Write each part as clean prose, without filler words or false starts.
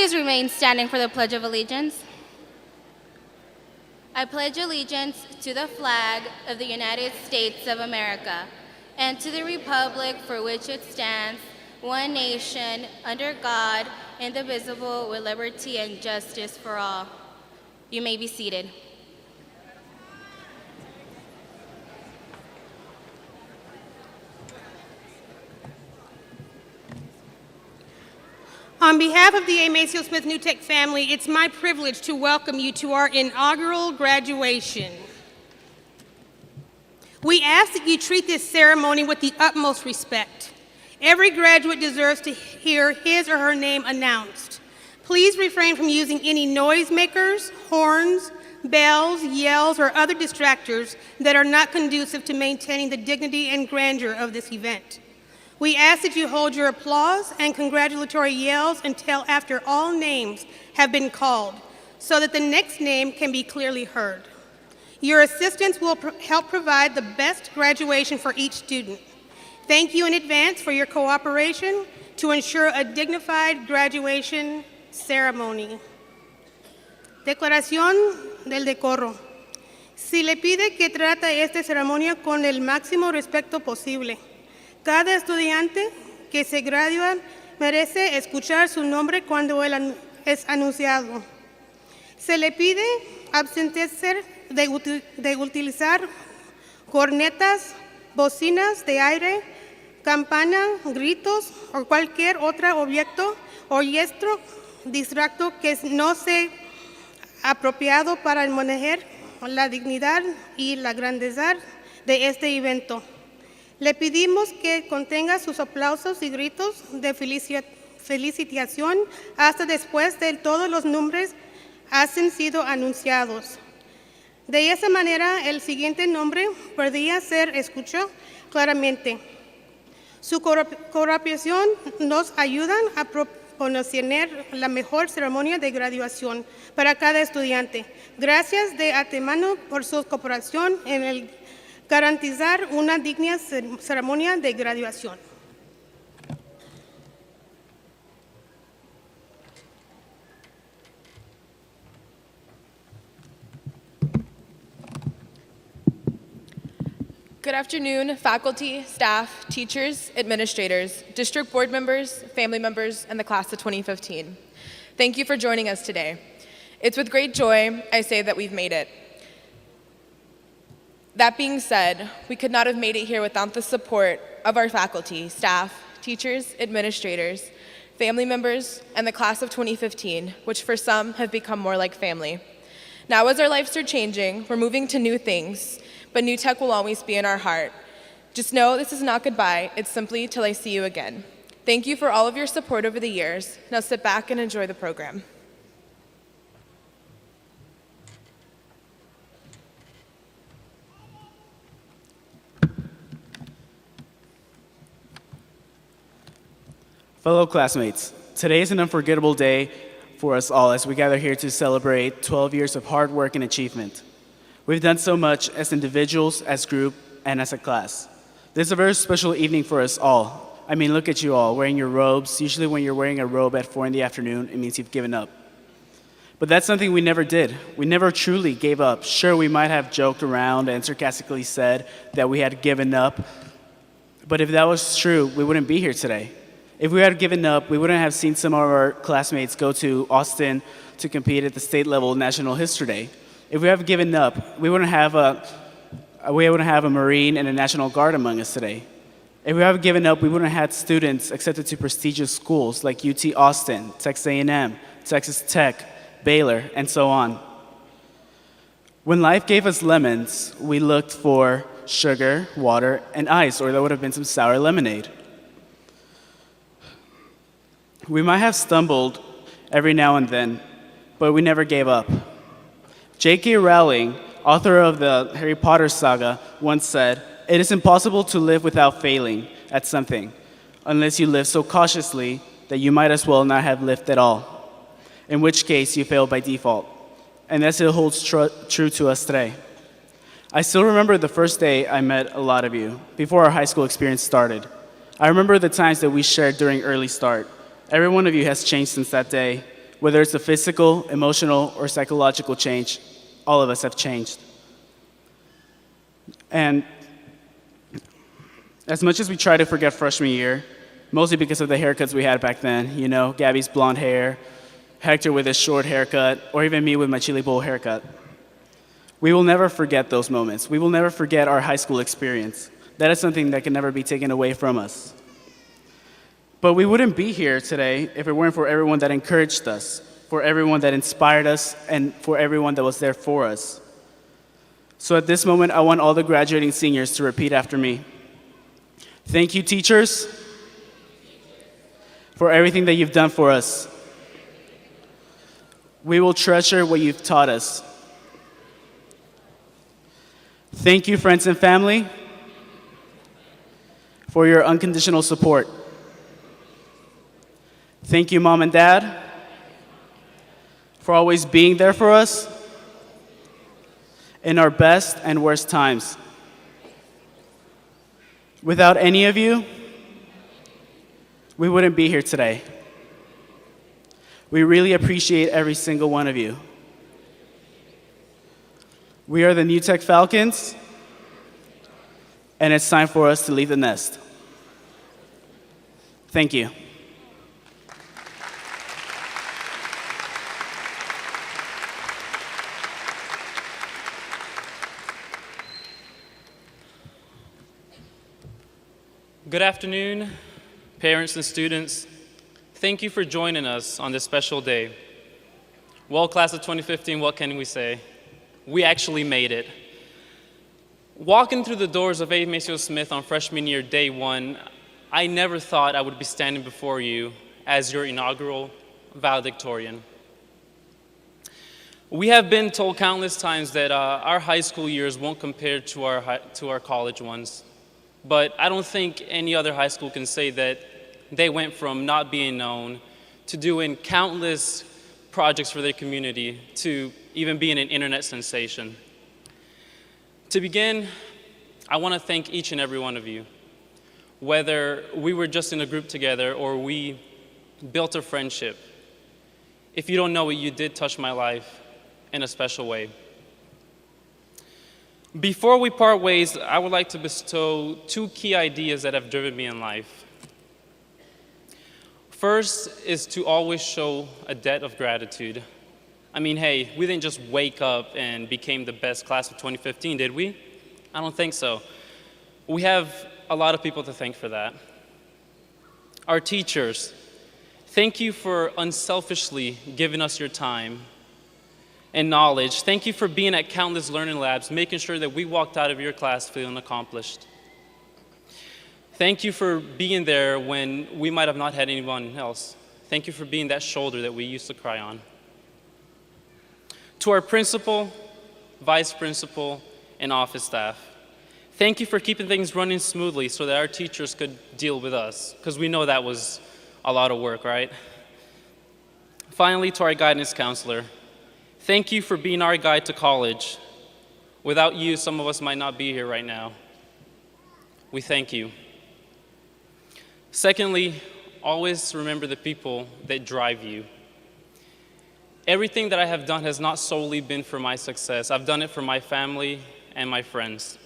Please remain standing for the Pledge of Allegiance. I pledge allegiance to the flag of the United States of America and to the republic for which it stands, one nation, under God, indivisible, with liberty and justice for all. You may be seated. On behalf of the A. Maceo Smith New Tech family, it's my privilege to welcome you to our inaugural graduation. We ask that you treat this ceremony with the utmost respect. Every graduate deserves to hear his or her name announced. Please refrain from using any noisemakers, horns, bells, yells, or other distractors that are not conducive to maintaining the dignity and grandeur of this event. We ask that you hold your applause and congratulatory yells until after all names have been called, so that the next name can be clearly heard. Your assistants will help provide the best graduation for each student. Thank you in advance for your cooperation to ensure a dignified graduation ceremony. Declaración del decoro. Se le pide que trata esta ceremonia con el máximo respeto posible. Cada estudiante que se gradúa merece escuchar su nombre cuando él es anunciado. Se le pide abstenerse de utilizar cornetas, bocinas de aire, campana, gritos o cualquier otro objeto o gesto distracto que no sea apropiado para manejar la dignidad y la grandeza de este evento. Le pedimos que contenga sus aplausos y gritos de felicitación hasta después de todos los nombres hayan sido anunciados. De esa manera, el siguiente nombre podría ser escuchado claramente. Su cooperación nos ayuda a proporcionar la mejor ceremonia de graduación para cada estudiante. Gracias de antemano por su cooperación en el garantizar una digna ceremonia de graduación. Good afternoon, faculty, staff, teachers, administrators, district board members, family members, and the class of 2015. Thank you for joining us today. It's with great joy I say that we've made it. That being said, we could not have made it here without the support of our faculty, staff, teachers, administrators, family members, and the class of 2015, which for some have become more like family. Now as our lives are changing, we're moving to new things, but New Tech will always be in our heart. Just know this is not goodbye, it's simply till I see you again. Thank you for all of your support over the years. Now sit back and enjoy the program. Fellow classmates, today is an unforgettable day for us all as we gather here to celebrate 12 years of hard work and achievement. We've done so much as individuals, as group, and as a class. This is a very special evening for us all. I mean, look at you all, wearing your robes. Usually when you're wearing a robe at 4 in the afternoon, it means you've given up. But that's something we never did. We never truly gave up. Sure, we might have joked around and sarcastically said that we had given up, but if that was true, we wouldn't be here today. If we had given up, we wouldn't have seen some of our classmates go to Austin to compete at the state level National History Day. If we had given up, we wouldn't have a Marine and a National Guard among us today. If we had given up, we wouldn't have had students accepted to prestigious schools like UT Austin, Texas A&M, Texas Tech, Baylor, and so on. When life gave us lemons, we looked for sugar, water, and ice, or there would have been some sour lemonade. We might have stumbled every now and then, but we never gave up. J.K. Rowling, author of the Harry Potter saga, once said, "It is impossible to live without failing at something, unless you live so cautiously that you might as well not have lived at all, in which case you fail by default." And that still holds true to us today. I still remember the first day I met a lot of you, before our high school experience started. I remember the times that we shared during Early Start. Every one of you has changed since that day. Whether it's a physical, emotional, or psychological change, all of us have changed. And as much as we try to forget freshman year, mostly because of the haircuts we had back then, you know, Gabby's blonde hair, Hector with his short haircut, or even me with my chili bowl haircut. We will never forget those moments. We will never forget our high school experience. That is something that can never be taken away from us. But we wouldn't be here today if it weren't for everyone that encouraged us, for everyone that inspired us, and for everyone that was there for us. So at this moment, I want all the graduating seniors to repeat after me. Thank you, teachers, for everything that you've done for us. We will treasure what you've taught us. Thank you, friends and family, for your unconditional support. Thank you, Mom and Dad, for always being there for us in our best and worst times. Without any of you, we wouldn't be here today. We really appreciate every single one of you. We are the New Tech Falcons, and it's time for us to leave the nest. Thank you. Good afternoon, parents and students. Thank you for joining us on this special day. Well, class of 2015, what can we say? We actually made it. Walking through the doors of A. Maceo Smith on freshman year day one, I never thought I would be standing before you as your inaugural valedictorian. We have been told countless times that our high school years won't compare to our college ones. But I don't think any other high school can say that they went from not being known to doing countless projects for their community to even being an internet sensation. To begin, I want to thank each and every one of you. Whether we were just in a group together or we built a friendship, if you don't know it, you did touch my life in a special way. Before we part ways, I would like to bestow two key ideas that have driven me in life. First is to always show a debt of gratitude. I mean, hey, we didn't just wake up and became the best class of 2015, did we? I don't think so. We have a lot of people to thank for that. Our teachers, thank you for unselfishly giving us your time and knowledge. Thank you for being at countless learning labs, making sure that we walked out of your class feeling accomplished. Thank you for being there when we might have not had anyone else. Thank you for being that shoulder that we used to cry on. To our principal, vice principal, and office staff, thank you for keeping things running smoothly so that our teachers could deal with us, because we know that was a lot of work, right? Finally, to our guidance counselor, thank you for being our guide to college. Without you, some of us might not be here right now. We thank you. Secondly, always remember the people that drive you. Everything that I have done has not solely been for my success. I've done it for my family and my friends.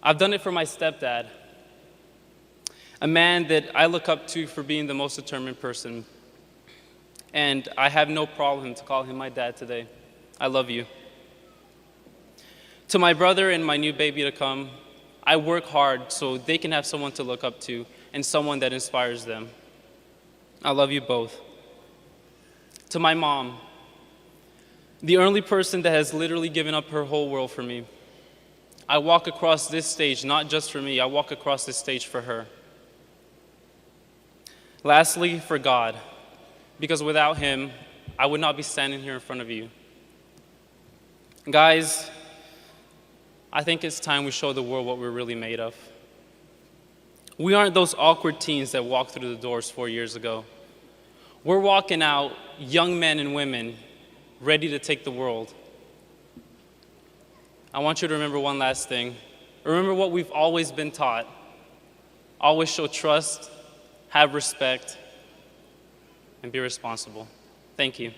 I've done it for my stepdad, a man that I look up to for being the most determined person. And I have no problem to call him my dad today. I love you. To my brother and my new baby to come, I work hard so they can have someone to look up to and someone that inspires them. I love you both. To my mom, the only person that has literally given up her whole world for me. I walk across this stage, not just for me, I walk across this stage for her. Lastly, for God, because without him, I would not be standing here in front of you. Guys, I think it's time we show the world what we're really made of. We aren't those awkward teens that walked through the doors 4 years ago. We're walking out young men and women ready to take the world. I want you to remember one last thing. Remember what we've always been taught. Always show trust, have respect, and be responsible. Thank you.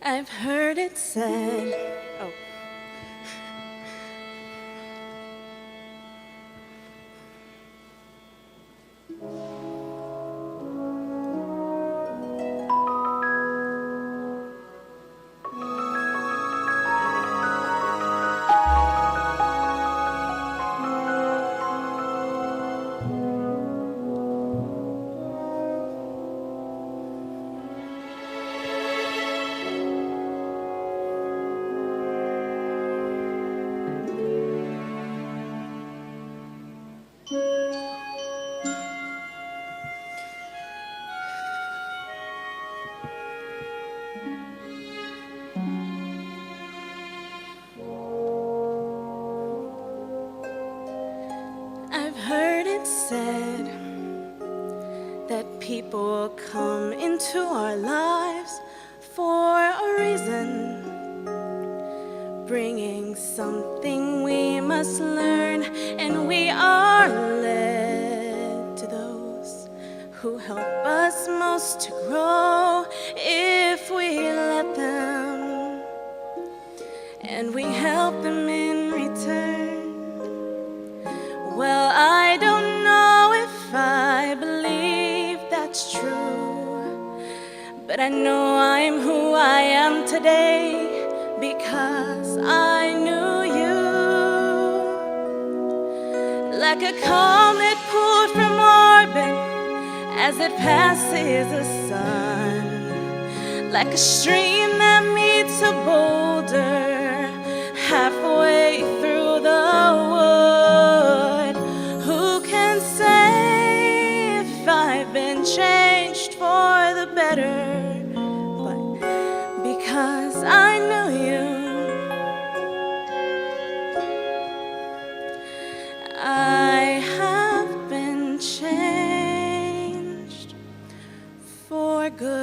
I've heard it said. Oh. I've heard it said that people come into our lives for a reason, bringing something we must learn, and we are led to those who help us most to grow if we let them, and we help them in return. Well, I don't know if I believe that's true, but I know I'm who I am today because I knew you. Like a comet pulled from orbit as it passes the sun, like a stream that meets a boulder halfway through the wood. Who can say if I've been changed for the better? But because I knew you, I have been changed for good.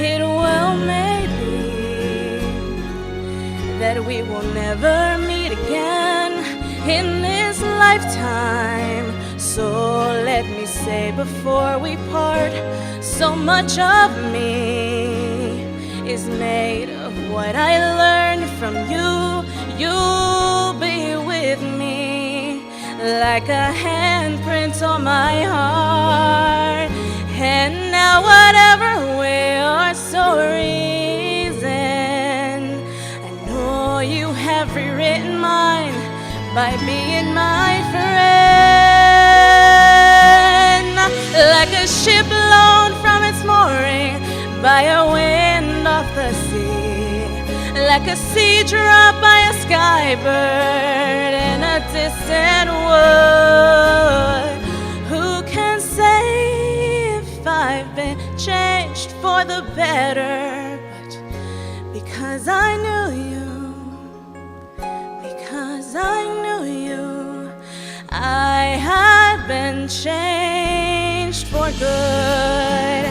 It well may be that we will never meet again in this lifetime. So let me say before we part, so much of me is made of what I learned from you. You'll be with me like a handprint on my heart. And now whatever way or so reason, I know you have rewritten mine by being my friend. Like a ship blown from its mooring by a wind off the sea, like a sea drop by a skybird in a distant wood. Who can say if I've been changed for the better? But because I knew you, because I knew you, I had been changed for good.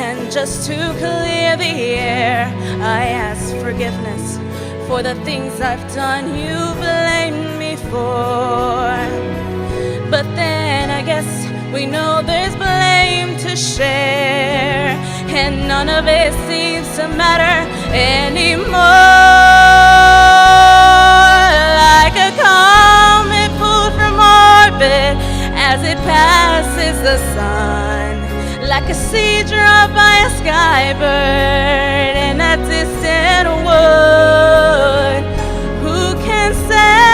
And just to clear the air, I ask forgiveness for the things I've done you blamed me for. But then I guess we know there's blame to share, and none of it seems to matter anymore. Like a comet pulled from orbit as it passes the sun, like a sea drop by a skybird in a distant wood. Who can say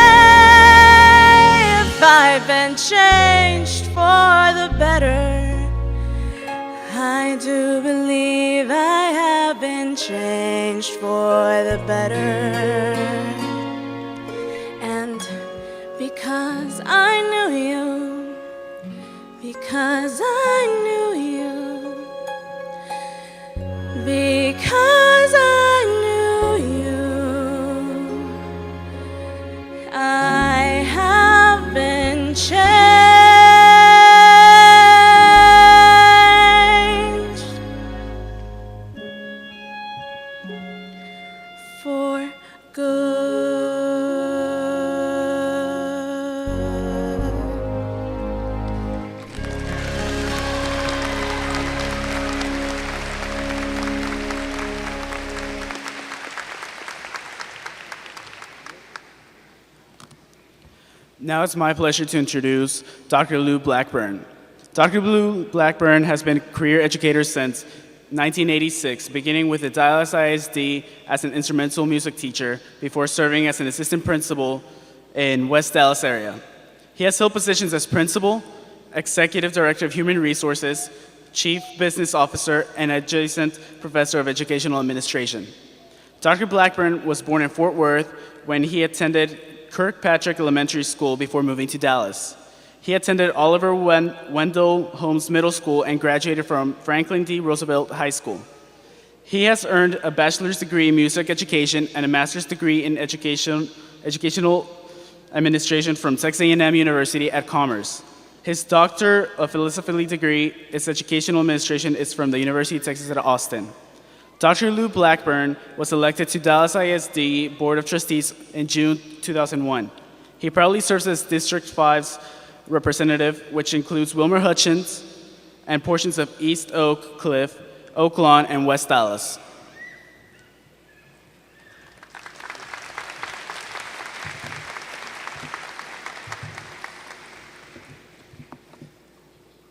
if I've been changed changed for the better. And because I knew you, because I knew you, because I knew you, I have been changed for good. Now it's my pleasure to introduce Dr. Lou Blackburn. Dr. Lou Blackburn has been a career educator since 1986, beginning with the Dallas ISD as an instrumental music teacher before serving as an assistant principal in West Dallas area. He has held positions as principal, executive director of human resources, chief business officer, and adjacent professor of educational administration. Dr. Blackburn was born in Fort Worth when he attended Kirkpatrick Elementary School before moving to Dallas. He attended Oliver Wendell Holmes Middle School and graduated from Franklin D. Roosevelt High School. He has earned a bachelor's degree in music education and a master's degree in educational administration from Texas A&M University at Commerce. His Doctor of Philosophy degree in educational administration is from the University of Texas at Austin. Dr. Lou Blackburn was elected to Dallas ISD Board of Trustees in June 2001. He proudly serves as District 5's representative, which includes Wilmer Hutchins and portions of East Oak Cliff, Oak Lawn, and West Dallas.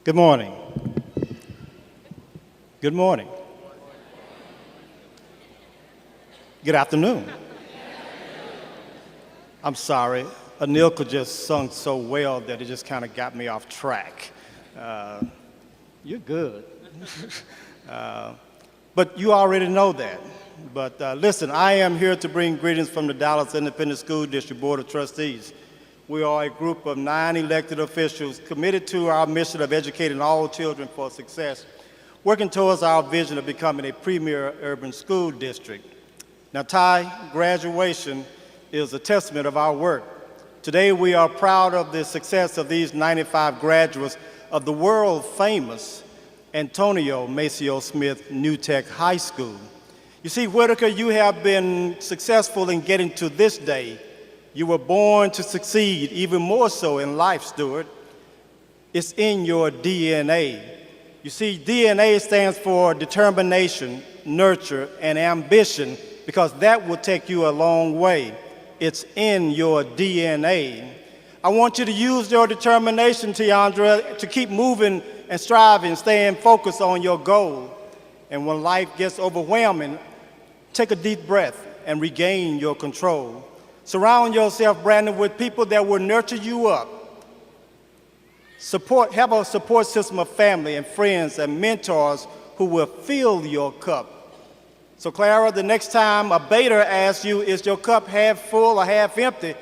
Good morning. Good morning. Good afternoon. I'm sorry. Anilka just sung so well that it just kind of got me off track. You're good. But you already know that. But listen, I am here to bring greetings from the Dallas Independent School District Board of Trustees. We are a group of 9 elected officials committed to our mission of educating all children for success, working towards our vision of becoming a premier urban school district. Now, Ty, graduation is a testament of our work. Today, we are proud of the success of these 95 graduates of the world-famous Antonio Maceo Smith New Tech High School. You see, Whitaker, you have been successful in getting to this day. You were born to succeed, even more so in life, Stuart. It's in your DNA. You see, DNA stands for determination, nurture, and ambition, because that will take you a long way. It's in your DNA. I want you to use your determination, Tiandra, to keep moving and striving, staying focused on your goal. And when life gets overwhelming, take a deep breath and regain your control. Surround yourself, Brandon, with people that will nurture you up. Have a support system of family and friends and mentors who will fill your cup. So, Clara, the next time a baiter asks you, is your cup half full or half empty,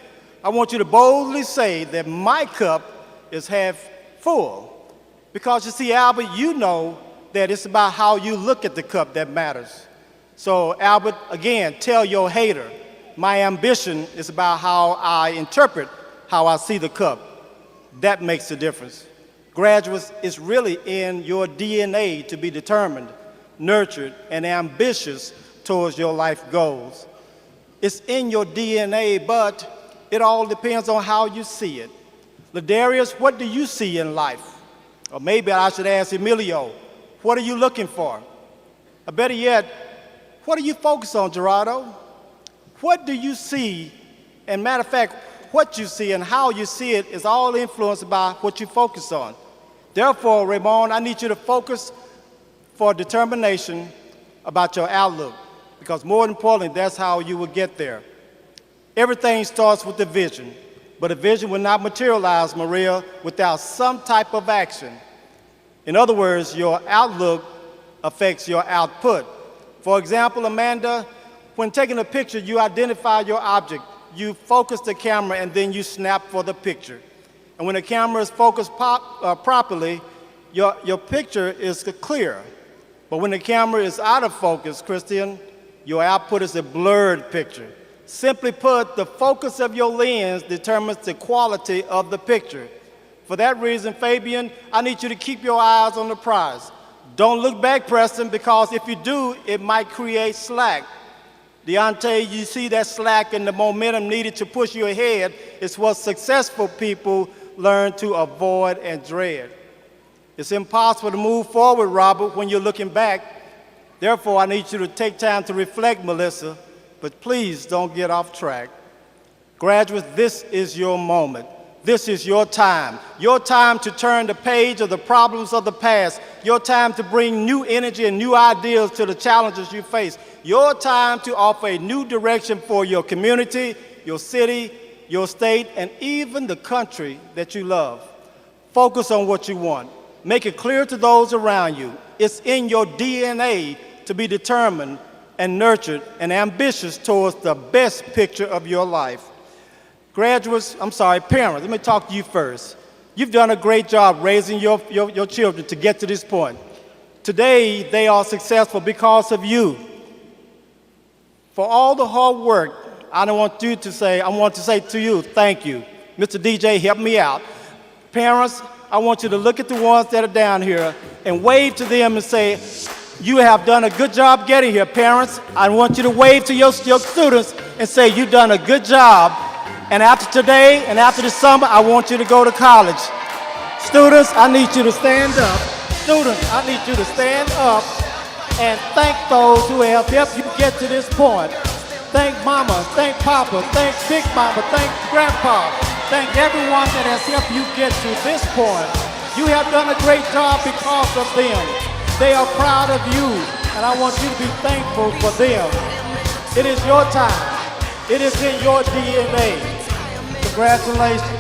I want you to boldly say that my cup is half full. Because you see, Albert, you know that it's about how you look at the cup that matters. So, Albert, again, tell your hater, my ambition is about how I interpret how I see the cup. That makes a difference. Graduates, it's really in your DNA to be determined, nurtured, and ambitious towards your life goals. It's in your DNA, but it all depends on how you see it. Ladarius, what do you see in life? Or maybe I should ask Emilio, what are you looking for? Or better yet, what do you focus on, Gerardo? What do you see? And matter of fact, what you see and how you see it is all influenced by what you focus on. Therefore, Raymond, I need you to focus for determination about your outlook, because more importantly, that's how you will get there. Everything starts with the vision, but a vision will not materialize, Maria, without some type of action. In other words, your outlook affects your output. For example, Amanda, when taking a picture, you identify your object. You focus the camera and then you snap for the picture. And when the camera is focused properly, your picture is clear. But when the camera is out of focus, Christian, your output is a blurred picture. Simply put, the focus of your lens determines the quality of the picture. For that reason, Fabian, I need you to keep your eyes on the prize. Don't look back, Preston, because if you do, it might create slack. Deontay, you see that slack and the momentum needed to push you ahead is what successful people learn to avoid and dread. It's impossible to move forward, Robert, when you're looking back. Therefore, I need you to take time to reflect, Melissa, but please don't get off track. Graduates, this is your moment. This is your time to turn the page of the problems of the past, your time to bring new energy and new ideas to the challenges you face, your time to offer a new direction for your community, your city, your state, and even the country that you love. Focus on what you want. Make it clear to those around you. It's in your DNA to be determined and nurtured and ambitious towards the best picture of your life. Parents, let me talk to you first. You've done a great job raising your children to get to this point. Today, they are successful because of you. For all the hard work, I want to say to you, thank you. Mr. DJ, help me out. Parents, I want you to look at the ones that are down here and wave to them and say, you have done a good job getting here. Parents, I want you to wave to your students and say, you've done a good job. And after today and after the summer, I want you to go to college. Students, I need you to stand up. Students, I need you to stand up and thank those who have helped you get to this point. Thank Mama, thank Papa, thank Big Mama, thank Grandpa. Thank everyone that has helped you get to this point. You have done a great job because of them. They are proud of you, and I want you to be thankful for them. It is your time. It is in your DNA. Congratulations.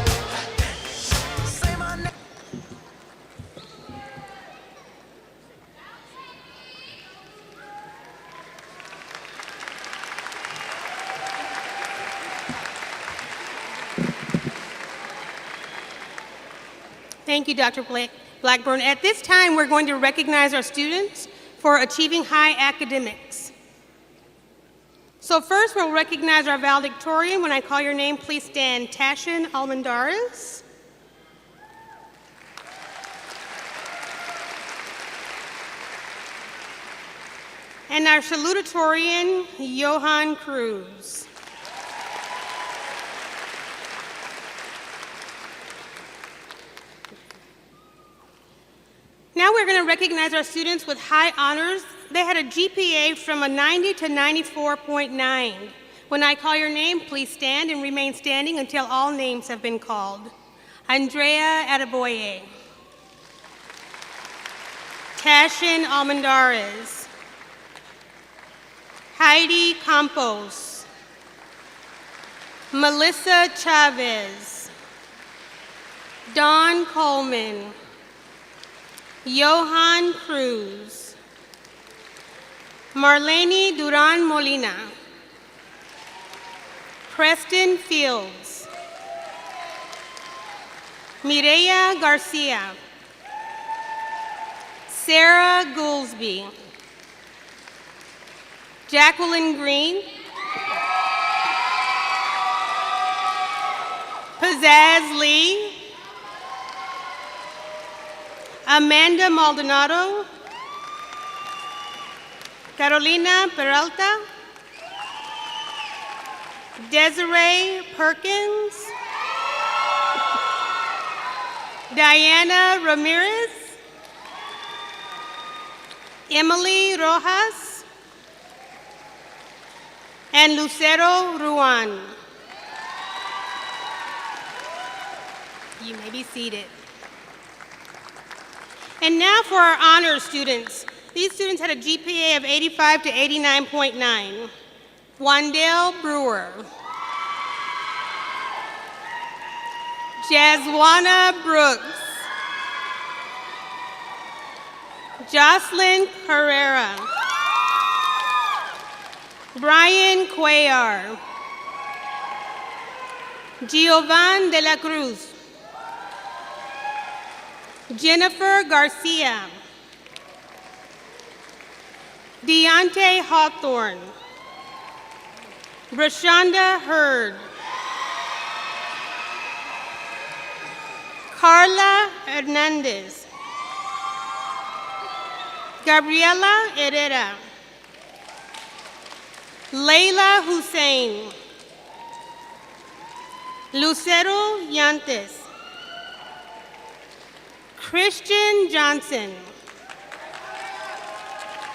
Thank you, Dr. Blackburn. At this time, we're going to recognize our students for achieving high academics. So first, we'll recognize our valedictorian. When I call your name, please stand. Tashin Almendarez. And our salutatorian, Johan Cruz. Now we're going to recognize our students with high honors. They had a GPA from a 90 to 94.9. When I call your name, please stand and remain standing until all names have been called. Andrea Adeboye. Tashin Almendarez. Heidi Campos. Melissa Chavez. Dawn Coleman. Johan Cruz. Marlene Duran Molina. Preston Fields. Mireya Garcia. Sarah Goolsby. Jacqueline Green. Pizzazz Lee. Amanda Maldonado. Carolina Peralta. Desiree Perkins. Diana Ramirez. Emily Rojas. And Lucero Ruan. You may be seated. And now for our honors students. These students had a GPA of 85 to 89.9. Wandale Brewer. Jazwana Brooks. Jocelyn Herrera. Brian Cuellar. Giovan de la Cruz. Jennifer Garcia. Deontay Hawthorne. Brashonda Hurd. Carla Hernandez. Gabriela Herrera. Leila Hussein. Lucero Yantes. Christian Johnson.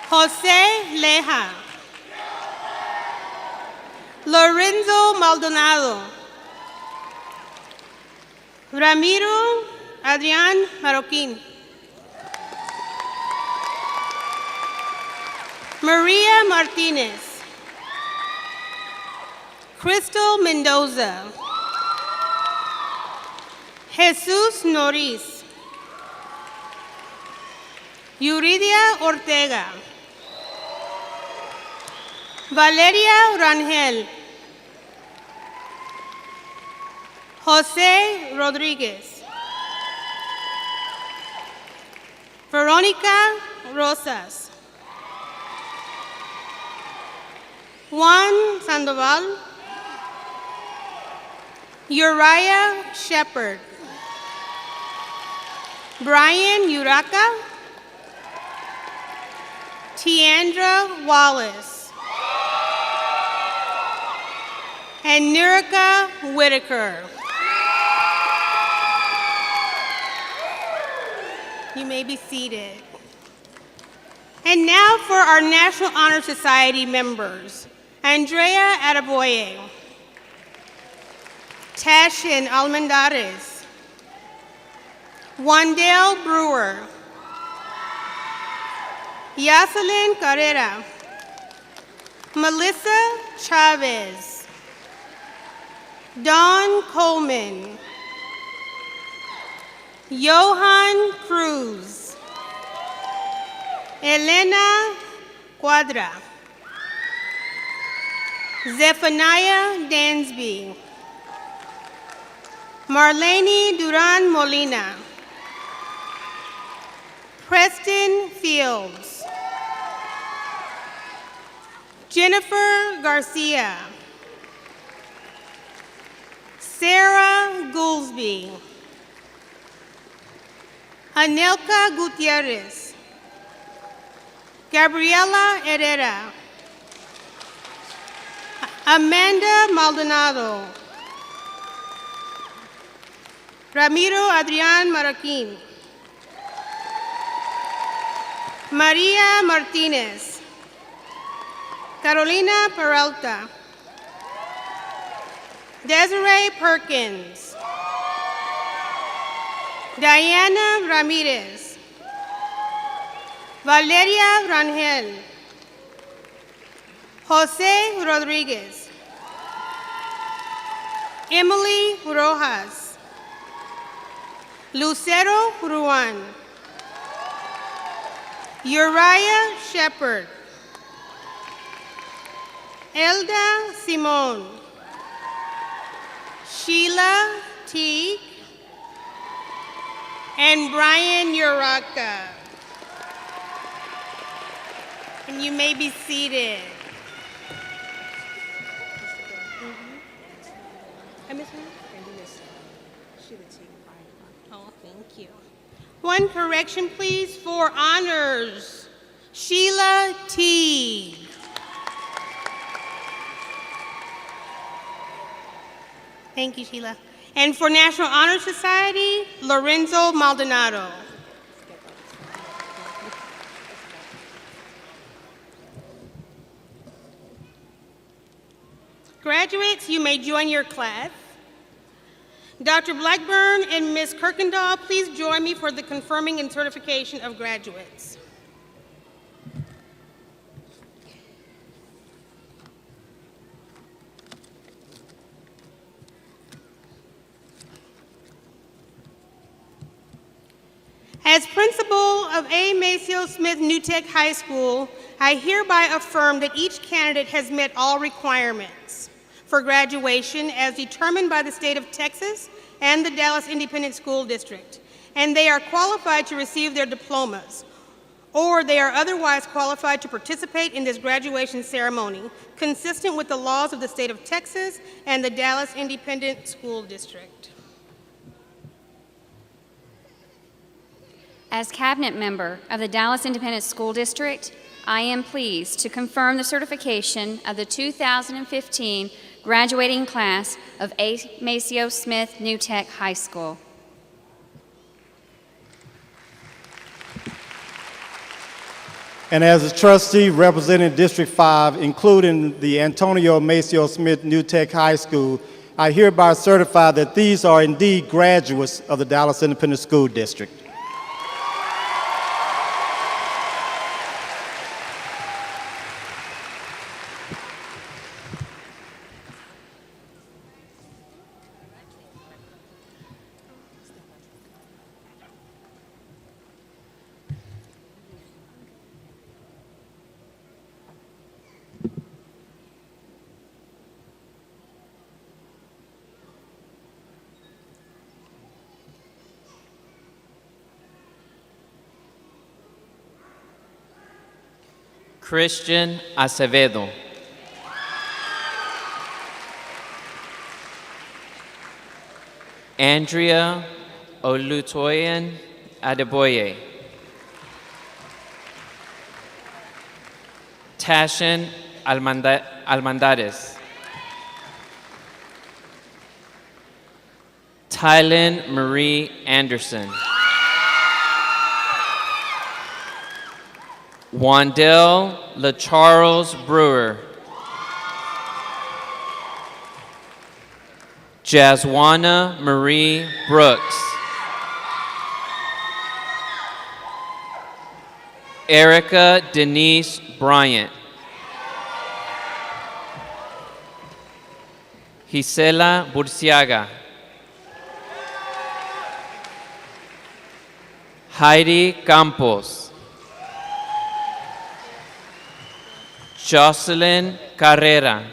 Jose Leja. Lorenzo Maldonado. Ramiro Adrián Marroquín. Maria Martinez. Crystal Mendoza. Jesus Noriz. Yuridia Ortega. Valeria Rangel. Jose Rodriguez. Veronica Rosas. Juan Sandoval. Uriah Shepard. Brian Uraka. Tiandra Wallace. And Nirika Whitaker. You may be seated. And now for our National Honor Society members. Andrea Adeboye. Tashin Almendarez. Wandale Brewer. Yaselin Carrera. Melissa Chavez. Dawn Coleman. Johan Cruz. Elena Cuadra. Zephaniah Dansby. Marlene Duran Molina. Preston Fields. Jennifer Garcia. Sarah Goolsby. Anelka Gutierrez. Gabriela Herrera. Amanda Maldonado. Ramiro Adrián Marroquín. Maria Martinez. Carolina Peralta. Desiree Perkins. Diana Ramirez. Valeria Rangel. Jose Rodriguez. Emily Rojas. Lucero Ruan. Uriah Shepard. Elda Simon. Sheila Teague. And Brian Uraka. And you may be seated. I missed one? Oh, thank you. One correction, please, for honors. Sheila Teague. Thank you, Sheila. And for National Honor Society, Lorenzo Maldonado. Graduates, you may join your class. Dr. Blackburn and Ms. Kirkendall, please join me for the confirming and certification of graduates. As principal of A. Maceo Smith New Tech High School, I hereby affirm that each candidate has met all requirements for graduation as determined by the state of Texas and the Dallas Independent School District, and they are qualified to receive their diplomas, or they are otherwise qualified to participate in this graduation ceremony, consistent with the laws of the state of Texas and the Dallas Independent School District. As cabinet member of the Dallas Independent School District, I am pleased to confirm the certification of the 2015 graduating class of Maceo Smith New Tech High School. And as a trustee representing District 5, including the Antonio Maceo Smith New Tech High School, I hereby certify that these are indeed graduates of the Dallas Independent School District. Christian Acevedo. Andrea Olutoyin Adeboye. Tashin Almandares. Tylen Marie Anderson. Wandell LaCharles Brewer. Jaswana Marie Brooks. Erica Denise Bryant. Gisela Burciaga. Heidi Campos. Jocelyn Carrera.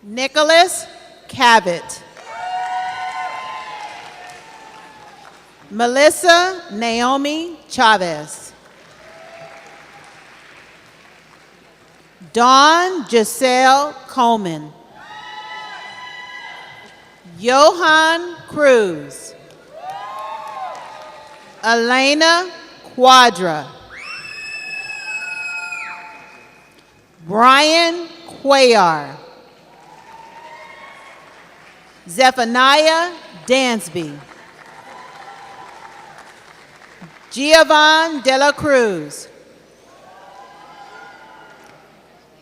Nicholas Cabot. Melissa Naomi Chavez. Dawn Giselle Coleman. Johan Cruz. Elena Quadra. Brian Cuellar. Zephaniah Dansby. Giovanni De La Cruz.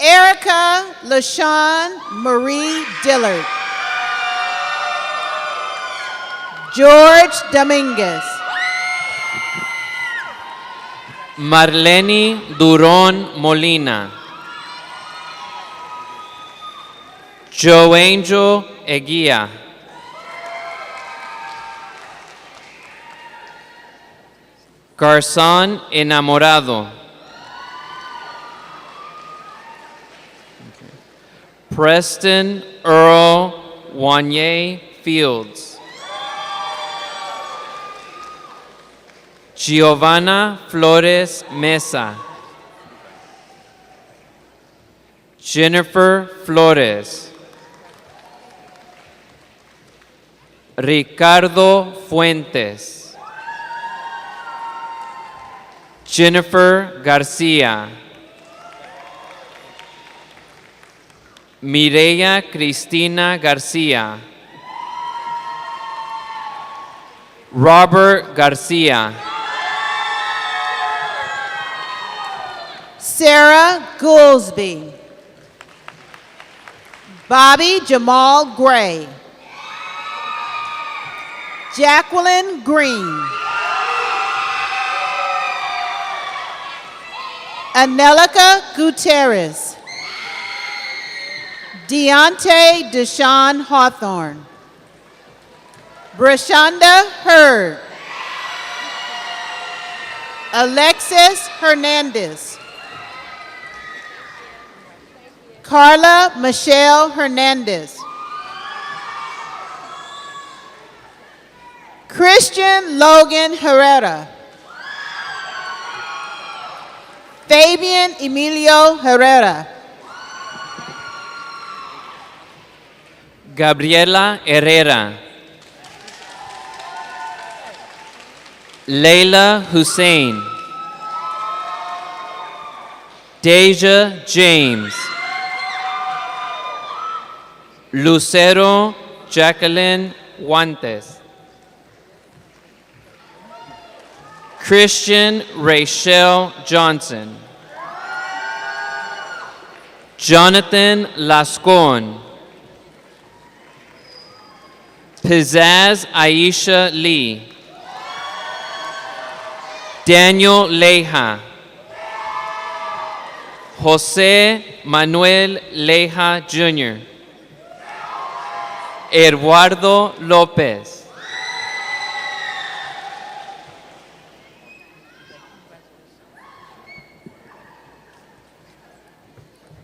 Erica LaShawn Marie Dillard. George Dominguez. Marlene Duron Molina. Joangel Eguia. Garzón Enamorado. Preston Earl Wanye Fields. Giovanna Flores Mesa. Jennifer Flores. Ricardo Fuentes. Jennifer Garcia. Mireya Cristina Garcia. Robert Garcia. Sarah Goolsby. Bobby Jamal Gray. Jacqueline Green. Anelica Gutierrez. Deontay Deshaun Hawthorne. Brashonda Hurd. Alexis Hernandez. Carla Michelle Hernandez. Christian Logan Herrera. Fabian Emilio Herrera. Gabriela Herrera. Layla Hussein. Deja James. Lucero Jacqueline Guantes. Christian Rachel Johnson. Jonathan Lascon. Pizzazz Aisha Lee. Daniel Leja. Jose Manuel Leja Jr. Eduardo López.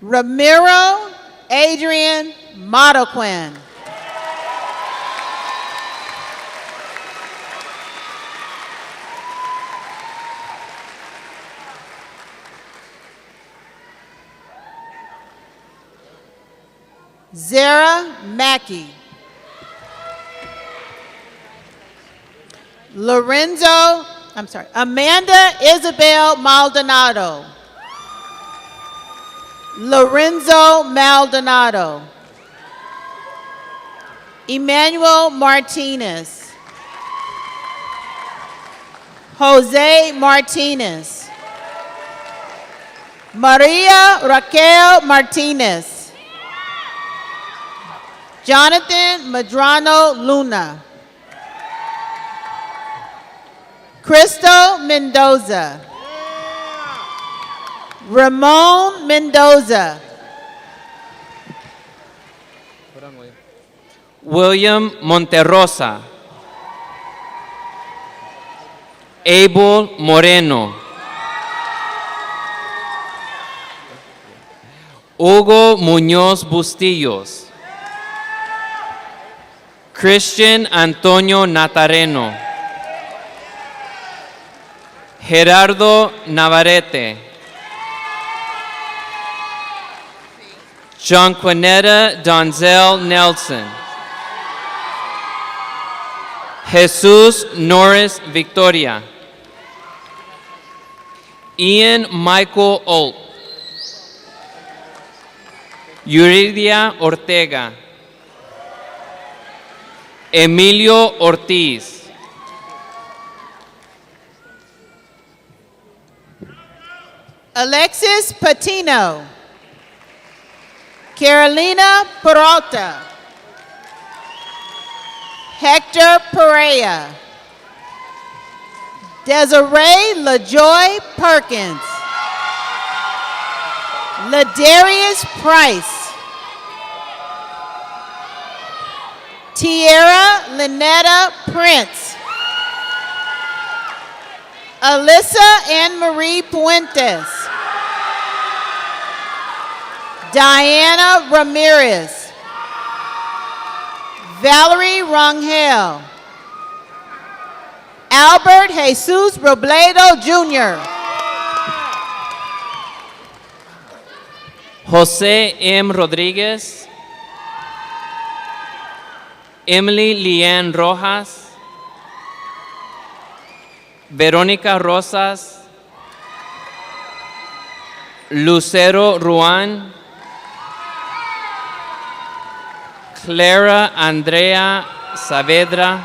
Ramiro Adrian Motoquin. Zara Mackey. Amanda Isabel Maldonado. Lorenzo Maldonado. Emmanuel Martinez. Jose Martinez. Maria Raquel Martinez. Jonathan Madrano Luna. Crystal Mendoza. Ramon Mendoza. William Monterrosa. Abel Moreno. Hugo Muñoz Bustillos. Christian Antonio Natareno. Gerardo Navarrete. Jonquinetta Donzel Nelson. Jesus Norris Victoria. Ian Michael Olt. Yuridia Ortega. Emilio Ortiz. Alexis Patino. Carolina Peralta. Hector Perea. Desiree LaJoy Perkins. Ladarius Price. Tierra Lynetta Prince. Alyssa Ann Marie Puentes. Diana Ramirez. Valerie Rangel. Albert Jesus Robledo Jr. Jose M. Rodriguez. Emily Leanne Rojas. Verónica Rosas. Lucero Ruan. Clara Andrea Saavedra.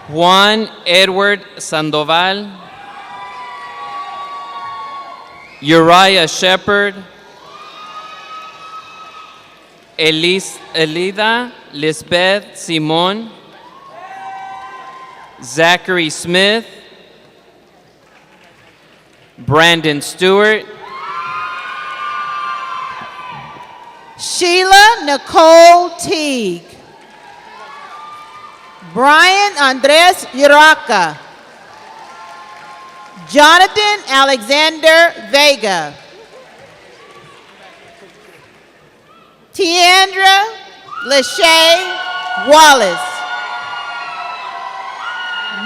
Juan Edward Sandoval. Uriah Shepherd. Elida Lisbeth Simon. Zachary Smith. Brandon Stewart. Sheila Nicole Teague. Brian Andres Uraca. Jonathan Alexander Vega. Tiandra Lachey Wallace.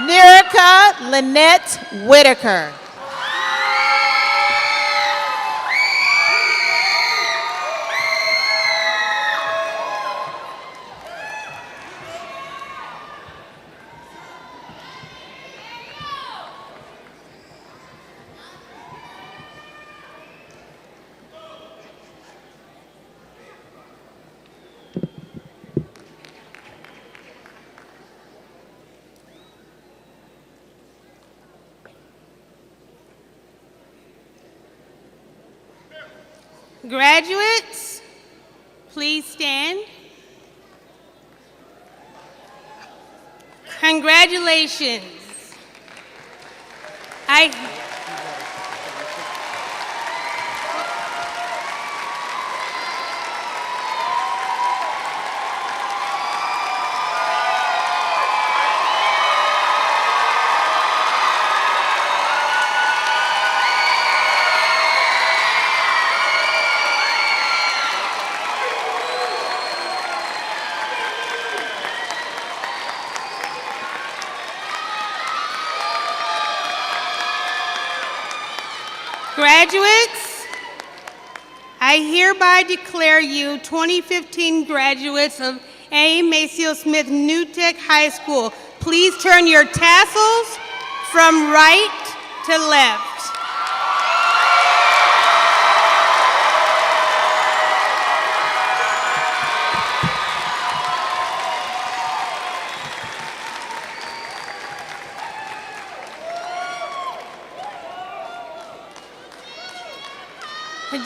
Nerica Lynette Whitaker. Graduates, please stand. Congratulations. Graduates, I hereby declare you 2015 graduates of A. Maceo Smith New Tech High School. Please turn your tassels from right to left.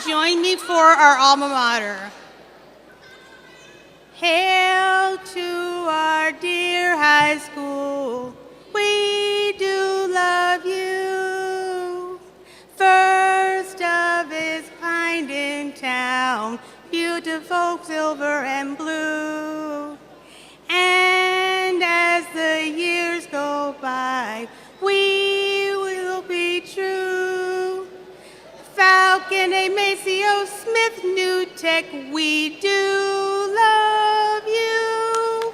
Join me for our Alma Mater. Hail to our dear high school. We do love you. First of its kind in town, beautiful silver and blue. And as the years go by, we will be true. Falcon A. Maceo Smith New Tech, we do love you.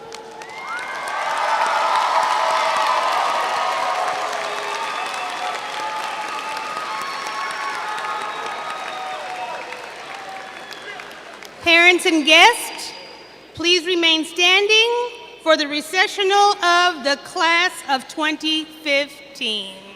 Parents and guests, please remain standing for the recessional of the class of 2015.